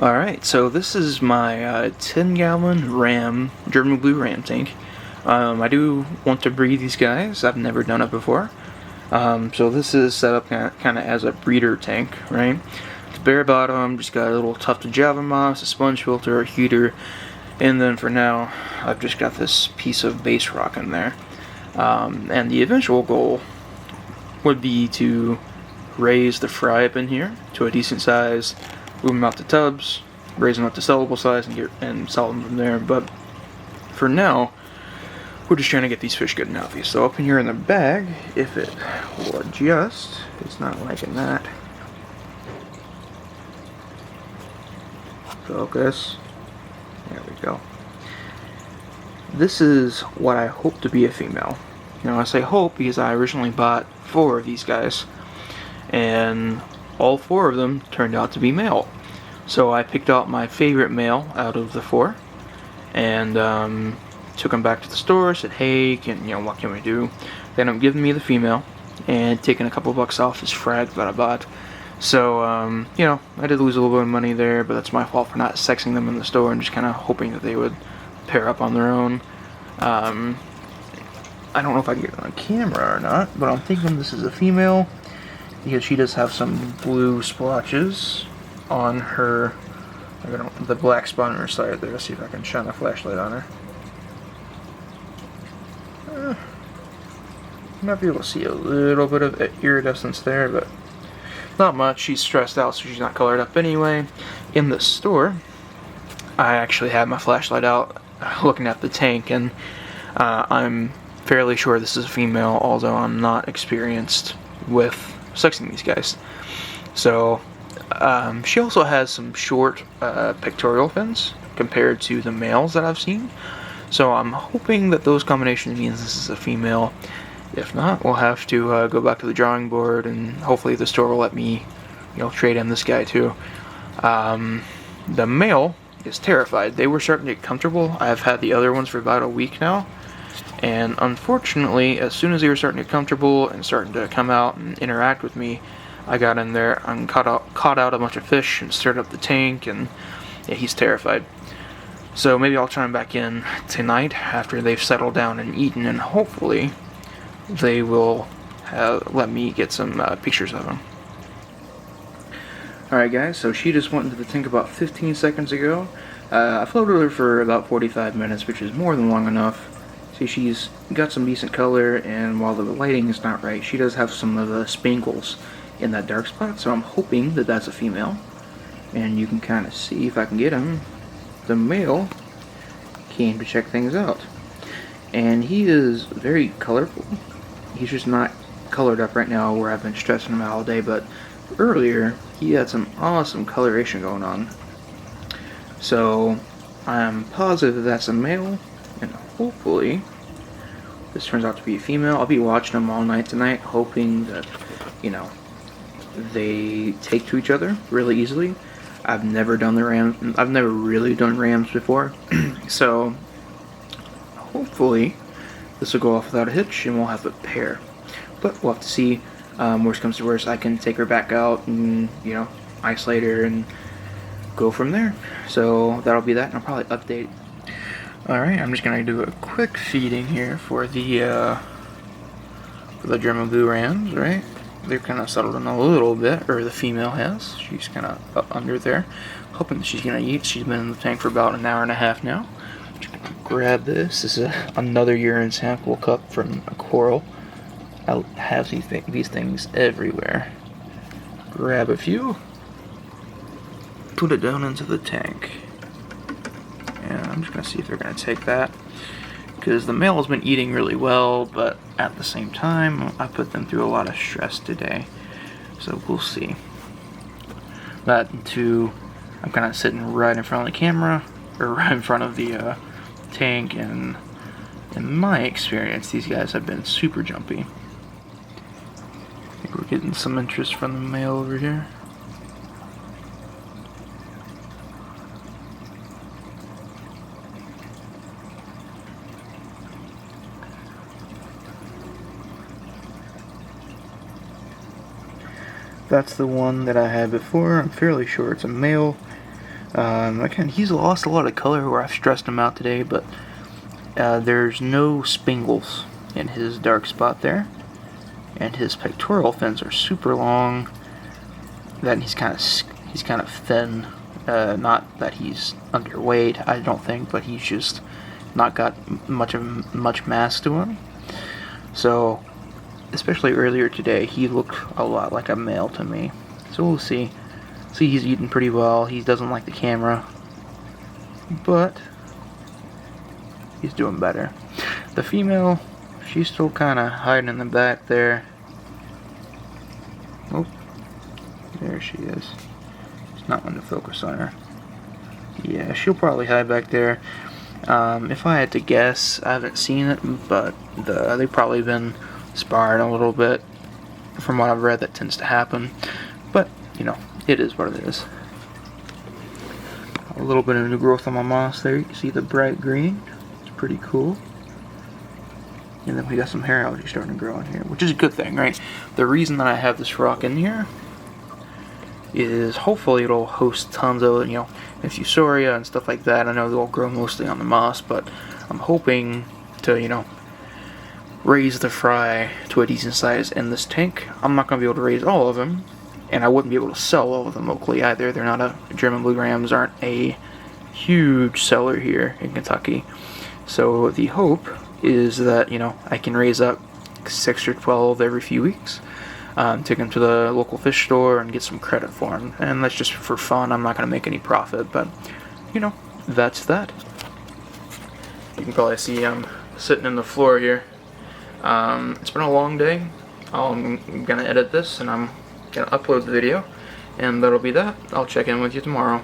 Alright, so this is my 10-gallon German Blue Ram tank. I do want to breed these guys. I've never done it before. So this is set up kind of as a breeder tank, right? It's bare bottom, just got a little tuft of Java moss, a sponge filter, a heater, and then for now, I've just got this piece of base rock in there. And the eventual goal would be to raise the fry up in here to a decent size, move them out to tubs, raise them up to sellable size, and sell them from there. But for now, we're just trying to get these fish good and healthy. So up in here in the bag, if it will adjust, it's not liking that. Focus. There we go. This is what I hope to be a female. Now I say hope because I originally bought 4 of these guys, and all 4 of them turned out to be male. So I picked out my favorite male out of the 4, and took him back to the store. Said, "Hey, what can we do?" They ended up giving me the female and taking a couple bucks off his frag that I bought. So I did lose a little bit of money there, but that's my fault for not sexing them in the store and just kind of hoping that they would pair up on their own. I don't know if I can get it on camera or not, but I'm thinking this is a female because she does have some blue splotches on her, the black spot on her side there. Let's see if I can shine a flashlight on her. Might be able to see a little bit of iridescence there, but not much. She's stressed out, so she's not colored up anyway. In the store, I actually had my flashlight out looking at the tank, and I'm fairly sure this is a female, although I'm not experienced with sexing these guys. So she also has some short pectoral fins compared to the males that I've seen. So I'm hoping that those combinations means this is a female. If not, we'll have to go back to the drawing board, and hopefully the store will let me, trade in this guy too. The male is terrified. They were starting to get comfortable. I've had the other ones for about a week now, and unfortunately, as soon as they were starting to get comfortable and starting to come out and interact with me, I got in there and caught out a bunch of fish and stirred up the tank, and yeah, he's terrified. So maybe I'll try him back in tonight after they've settled down and eaten, and hopefully they will let me get some pictures of him. Alright guys, so she just went into the tank about 15 seconds ago. I floated her for about 45 minutes, which is more than long enough. See, she's got some decent color, and while the lighting is not right, she does have some of the spankles in that dark spot, so I'm hoping that that's a female. And you can kind of see, if I can get him, the male came to check things out. And he is very colorful. He's just not colored up right now where I've been stressing him out all day, but earlier he had some awesome coloration going on. So I'm positive that that's a male, and hopefully this turns out to be a female. I'll be watching them all night tonight, hoping that, they take to each other really easily. I've never really done rams before, so hopefully this will go off without a hitch and we'll have a pair. But we'll have to see. Worst comes to worst, I can take her back out and, isolate her and go from there. So that'll be that, and I'll probably update. Alright, I'm just going to do a quick feeding here for the German Blue Rams, right? They've kind of settled in a little bit, or the female has. She's kind of up under there, hoping that she's going to eat. She's been in the tank for about an hour and a half now. Just going to grab this. This is another urine sample cup from a coral. I have these things everywhere. Grab a few, put it down into the tank, and I'm just going to see if they're going to take that, because the male has been eating really well, but at the same time, I put them through a lot of stress today, so we'll see. That too, I'm kind of sitting right in front of the camera, or right in front of the tank, and in my experience, these guys have been super jumpy. I think we're getting some interest from the male over here. That's the one that I had before. I'm fairly sure it's a male. Again, he's lost a lot of color where I've stressed him out today, but there's no spangles in his dark spot there. And his pectoral fins are super long. Then he's kind of thin. Not that he's underweight, I don't think, but he's just not got much mass to him. So, especially earlier today, he looked a lot like a male to me. So we'll see. See, he's eating pretty well. He doesn't like the camera, but he's doing better. The female, she's still kind of hiding in the back there. Oh, there she is. It's not one to focus on her. Yeah, she'll probably hide back there. If I had to guess, I haven't seen it, but they've probably been sparring a little bit. From what I've read, that tends to happen. But, you know, it is what it is. A little bit of new growth on my moss there. You can see the bright green. It's pretty cool. And then we got some hair algae starting to grow in here, which is a good thing, right? The reason that I have this rock in here is hopefully it'll host tons of, you know, infusoria and stuff like that. I know they'll grow mostly on the moss, but I'm hoping to, you know, raise the fry to a decent size in this tank. I'm not going to be able to raise all of them, and I wouldn't be able to sell all of them locally either. They're not German blue grams aren't a huge seller here in Kentucky. So the hope is that, you know, I can raise up 6 or 12 every few weeks, take them to the local fish store and get some credit for them. And that's just for fun. I'm not going to make any profit, but, you know, that's that. You can probably see I'm sitting in the floor here. It's been a long day. I'm going to edit this and I'm going to upload the video, and that'll be that. I'll check in with you tomorrow.